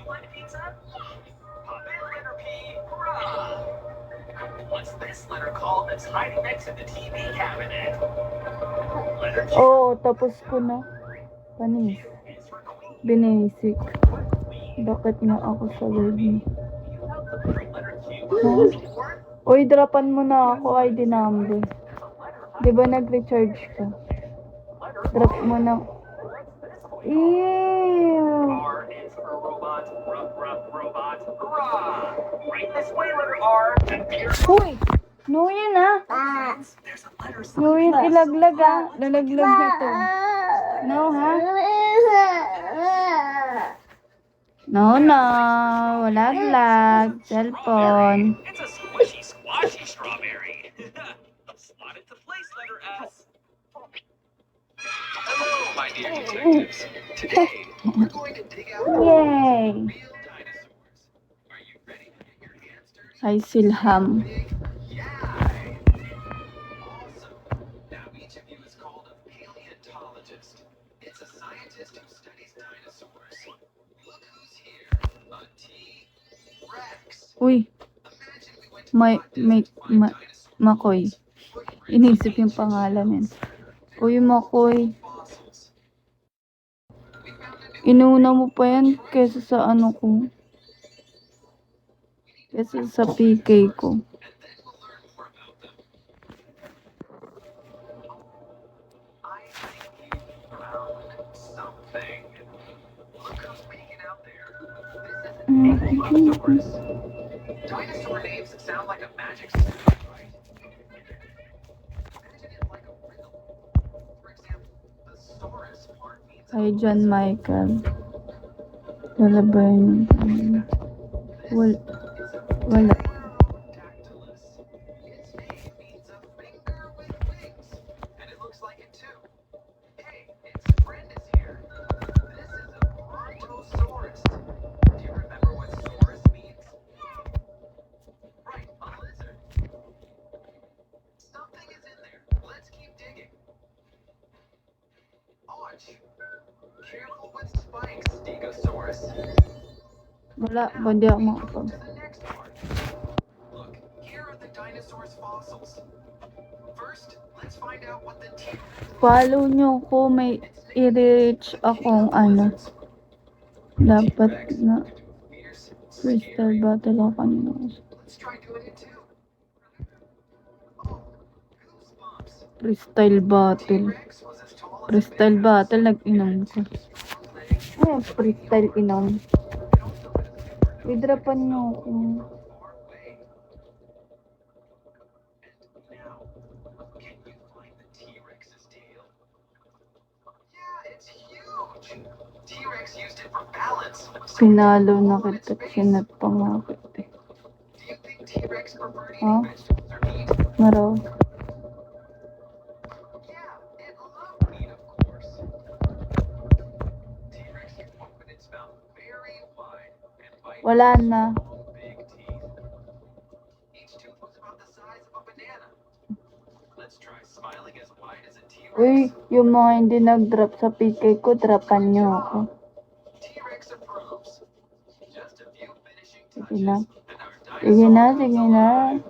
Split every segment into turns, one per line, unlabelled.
like pizza? Pop in letter P. Hurrah! What's this letter called that's hiding next to the TV cabinet? Letter Q.
Oo, tapos ko na. Panis.
Q is for queen.
Binasic.
Queen.
Bakit nga ako sa word mo?
You have the letter Q.
Huh? Uy, dropan mo na ako ID number. Di ba nag-recharge ka? Drop mo na. Ew.
R is for robot. Robot. Hurrah! Right this way, letter R. And here
Uy! No yun ah.
there's a letter
No yun ilaglag ah. Lalaglag na to. No ha? No. Wala lag. Cellphone.
It's a squishy strawberry. Slot it to place, letter S. Hello, my dear detectives. Today, we're going to dig out
Yay!
real dinosaurs. Are you ready to get your hands dirty?
Hi Silham.
Yay! Awesome. Now each of you is called a paleontologist. It's a scientist who studies dinosaurs. Look who's here. A T-Rex.
Uy,
Imagine we went to the dinosaur
Makoy. Inisip yung pangalan yan. Uy, Makoy.
fossils. We found a new
Inuna mo pa yan kesa sa ano ko. Kesa sa PK ko.
and then we'll learn more about them. I think you found something. Look who's peeking out there. This is an Ankylosaurus. Dinosaur names sound like a magic spell, right? Imagine it like a riddle. For example, the saurus part means
Hi, John Michael. Lalabayan yung Wala.
Dactylus. Its name means a finger with wings, and it looks like it too. Hey, its friend is here. This is a Brontosaurus. Do you remember what saurus means? Right, a lizard. Something is in there. Let's keep digging. Ouch. Careful with spikes, Stegosaurus.
Wala. Hindi ako makapag.
To the next part. Look, here are the dinosaurs' fossils. First, let's find out what the T.
Follow nyo ko. May i-reach akong ano. Dapat na freestyle battle ako kanina.
Let's try doing it too. Oh, goosebumps.
Freestyle battle.
T-Rex was as tall as a
Freestyle
big
battle. Nag-inom ko.
strong legs.
Ay, freestyle inom.
It also has different
Idrapan nyo ako.
far away. And now, can you find the T-Rex's tail? Yeah, it's huge. T-Rex used it for balance. So
Pinalo na kita. Sinat pa nga kita.
do you think T-Rex preferred
Huh?
eating vegetables or meat?
Maraw.
Yeah, it loved meat, of course. T-Rex can open its mouth very wide and bite
Wala na.
long, big teeth. Each tooth was about the size of a banana. Let's try smiling as wide as a T-Rex.
Uy, yung mga hindi nag-drop sa PK ko, dropan nyo ako.
T-Rex approves. Just a few finishing
Sige
touches,
na.
and our
Sige na,
dinosaur
sige
is
na.
alive.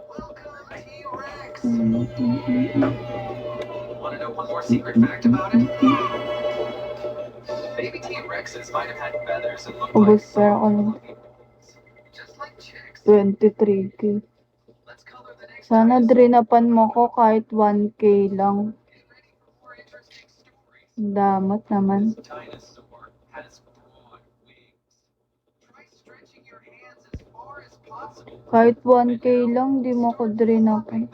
Welcome, T-Rex. Want to know one more secret fact about it? Baby T-Rexes might have had feathers and looked like
Ubus pa
soft,
ako ng
fluffy balls, just like chicks.
23k.
Let's color the next
Sana
dinosaur.
drinapan mo ko kahit 1k lang.
Get ready for more interesting stories.
Damat naman.
This dinosaur has broad wings. Try stretching your hands as far as possible.
Kahit 1k lang, di mo ko drinapan.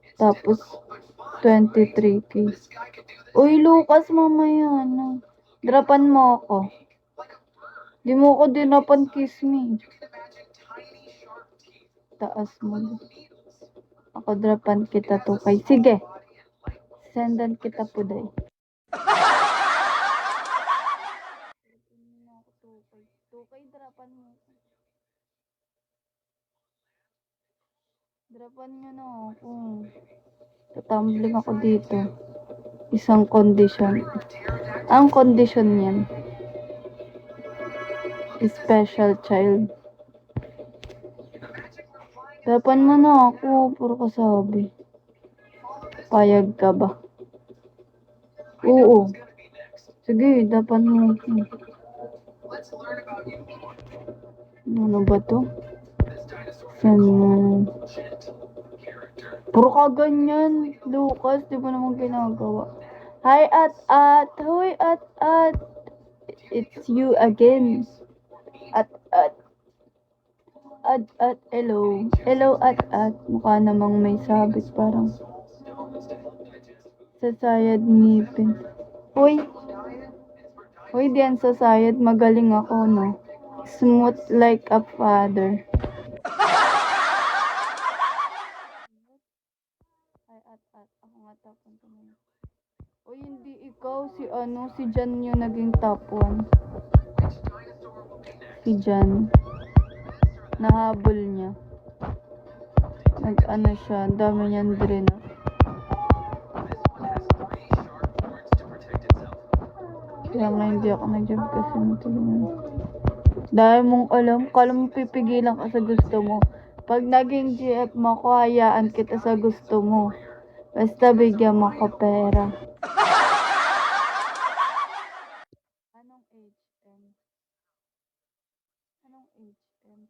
It's
Tapos,
difficult but fun, right?
23k.
This guy could do this
Uy, Lucas, mamaya na. Drapan mo ako.
like a bird.
Di mo ko dinapan, kiss me.
You can imagine tiny sharp teeth,
Taas mo.
little needles.
Ako drapan kita to kay. Sige, sendan kita po day. Tukay, drapan mo. Drapan nyo na ako. Tatumbling ako dito. Isang condition.
Remember a pterodactyl?
Ang kondisyon niyan, special child. Dapan mo na ako, puro kasabi. Payag ka ba? Oo. Sige, dapan mo ako.
Let's learn about you more.
Ano ba to?
This dinosaur gentle character.
Puro ka ganyan, Lucas. Di ba naman ginagawa? Hi, at. Hoy, at. It's you again. At. Hello. Hello, at. Mukha namang may sabit parang sasayad ngipin. Hoy, diyan sasayad. Magaling ako, no? Smooth like a father. Ay, at. Ako nga tapon ko na. Uy, hindi ikaw. Si Jan yung naging top 1. Si Jan. Nahabol niya. Nag-ano siya. Ang dami niyan din. Kaya nga hindi ako nag-job kasi natulungan. Dahil mong alam, kala mo pipigilan ka sa gusto mo. Pag naging GF mo, hayaan kita sa gusto mo. Basta bigyan mo ko pera. Anong HM?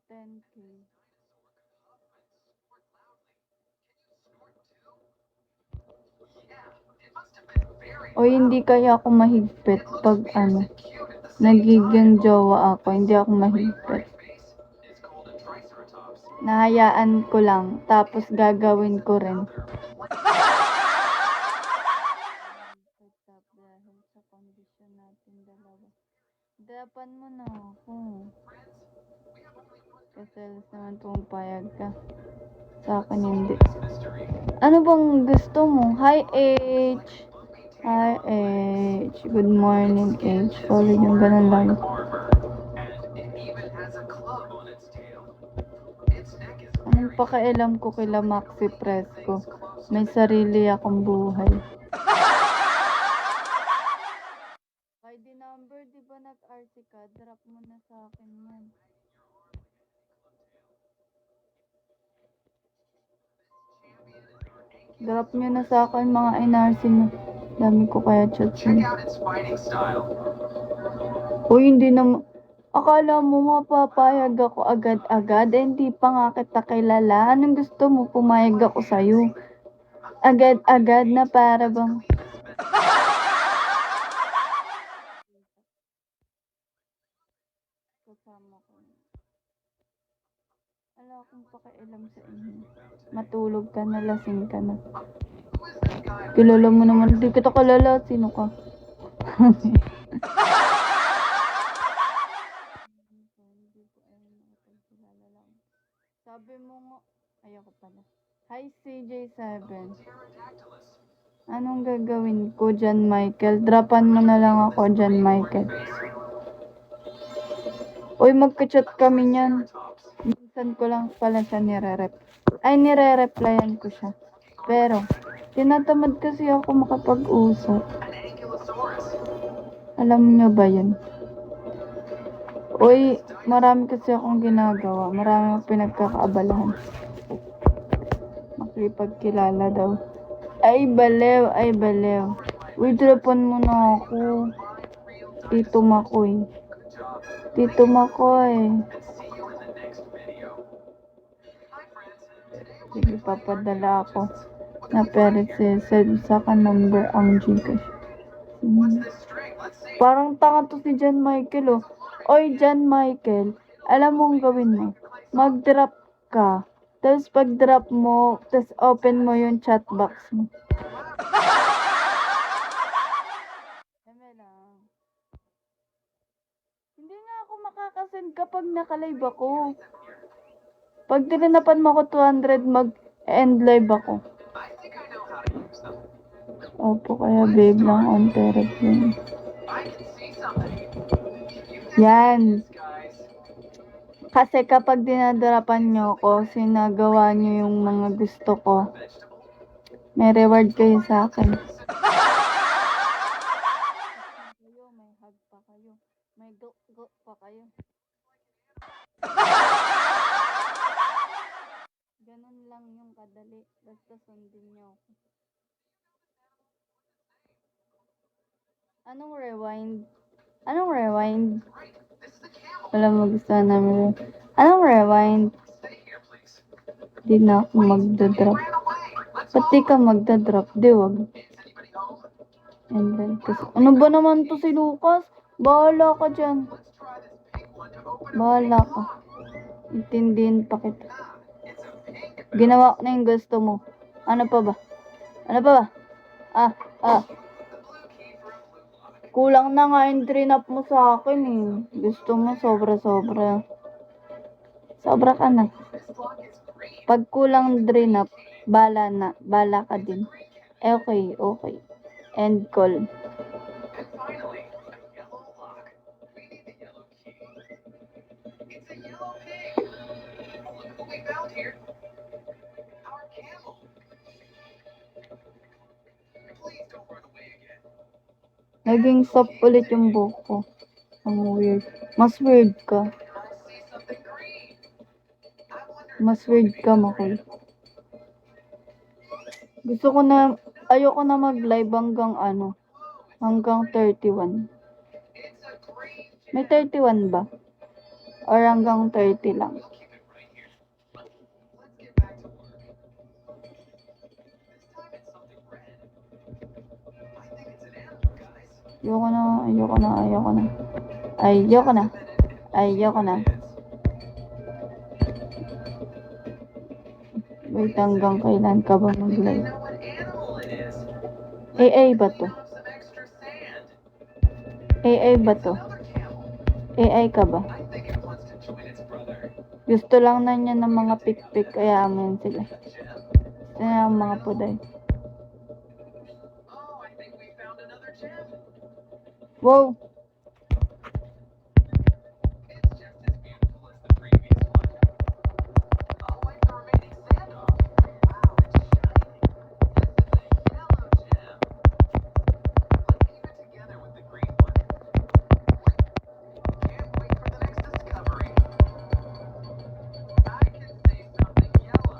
10K. O hindi kaya ako mahigpit pag nagiging jowa ako. Hindi ako mahigpit. Nahayaan ko lang. Tapos gagawin ko rin. Dahil sa kondisyon natin dalawa. Dapan mo na ako. Kasi naman pumapayag ka. Sa akin hindi. Ano bang gusto mo? Hi, H. Hi, H. Good morning, H. Sorry yung ganun lang. Anong pakialam ko kila Maxi Fresco? May sarili akong buhay. ID number, di ba nag-RC ka? Drop mo na sa akin yan. Drop nyo na sa akin mga NRC nyo. Dami ko kaya chat nyo. Uy, hindi na. Akala mo mapapayag ako agad-agad? Hindi pa nga kita kilala. Anong gusto mo? Pumayag ako sa'yo. Agad-agad na para bang. Kasama ko. Wala akong pakialam sa inyo. Matulog ka na, lasing ka na. Kilala mo naman, hindi kita kilala. Sino ka? Sabi mo nga, ayoko pala. Hi CJ7. Anong gagawin ko dyan, Michael? Dropan mo na lang ako dyan, Michael. Uy, magka-chat kami niyan. Minsan ko lang pala siya nire-replyan ko siya. Pero, tinatamad kasi ako makapag-usap. Alam niyo ba yun? Uy, marami kasi akong ginagawa. Marami akong pinagkakaabalahan. Makipagkilala daw. Ay, balew. Uy, drapan mo na ako. Tito Makoy. Sige, papadala ako. Na pero send sa ka number ang Gcash. Parang tanga to si John Michael, oh. Oy, John Michael, alam mong gawin mo? Mag-drop ka. Tapos pag-drop mo, tapos open mo yung chat box mo. Hindi nga ako makakasend kapag naka-live ako. Pag tinanapan mo ako 200, mag-end live ako. Opo, kaya babe lang on terep yun. Yan. Kasi kapag dinadarapan nyo ako, sinagawa nyo yung mga gusto ko, may reward kayo sa akin. hug pa kayo. May go pa kayo. Ganun lang yung kadali. Basta sundin niyo ako. Anong rewind? Anong rewind?
Right, this is a camel.
Wala magustuhan namin. Anong rewind?
Stay here, please.
Di na ako
Wait,
magdadrop.
it ran away. Let's
Ba't di
follow
ka
it.
magdadrop? Di wag.
Is anybody home?
And then, ano ba naman to si Lucas? Bahala ka dyan.
Let's try this pink one to open a
Bahala
pink
ka.
lock.
Intindihin pa kita.
Ah, it's a pink
Ginawa ko na yung gusto mo. Ano pa ba? Ano pa ba? Ah.
the blue key for a blue lock.
Kulang na nga yung trinap mo sa akin eh. Gusto mo sobra-sobra. Sobra ka na.
This lock is green.
Pag kulang trinap, bala na. Bala ka din. Okay. End call.
And finally, a yellow lock. We need the yellow key. It's a yellow pig. Look what we found here. Our camel. Please don't run away again.
Naging soft ulit yung buhok ko. Ang weird. Mas weird ka.
I see something green. I wonder
Mas weird ka, Makoy. Gusto ko na, ayoko na mag-live hanggang hanggang 31.
it's a green gem.
May 31 ba? Or hanggang 30 lang?
We'll keep it right here. Let's get back to work. This time it's something red. I think it's an animal, guys.
Ayoko na. Wait, hanggang kailan ka ba
I
mag-live?
know what animal it is.
AA ba to?
Clean off some extra sand.
AA ba to?
Another camel.
AI ka ba?
I think it wants to join its brother.
Gusto lang na niya ng mga pik-pik, kaya amin sila.
Gem.
Gusto niya ang mga puday.
Oh, I think we found another gem.
Wow!
It's just as beautiful as the previous one. I'll wipe the remaining sand off. Wow, it's shining. This is a yellow gem. Let's keep it together with the green one. Can't wait for the next discovery. I can see something yellow.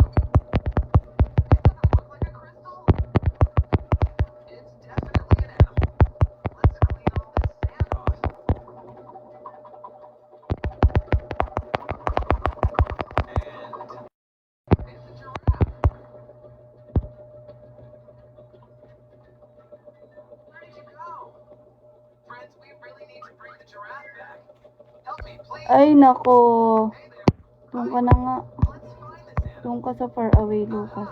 It doesn't look like a crystal. It's definitely an animal. Let's clean all this sand off. And it's a giraffe. Where did you go? Friends, we really need to bring the giraffe back. Help me, please.
Ay, nako.
Hey there.
Doon ka na nga.
Let's find this animal.
Doon ka sa far away, Lucas.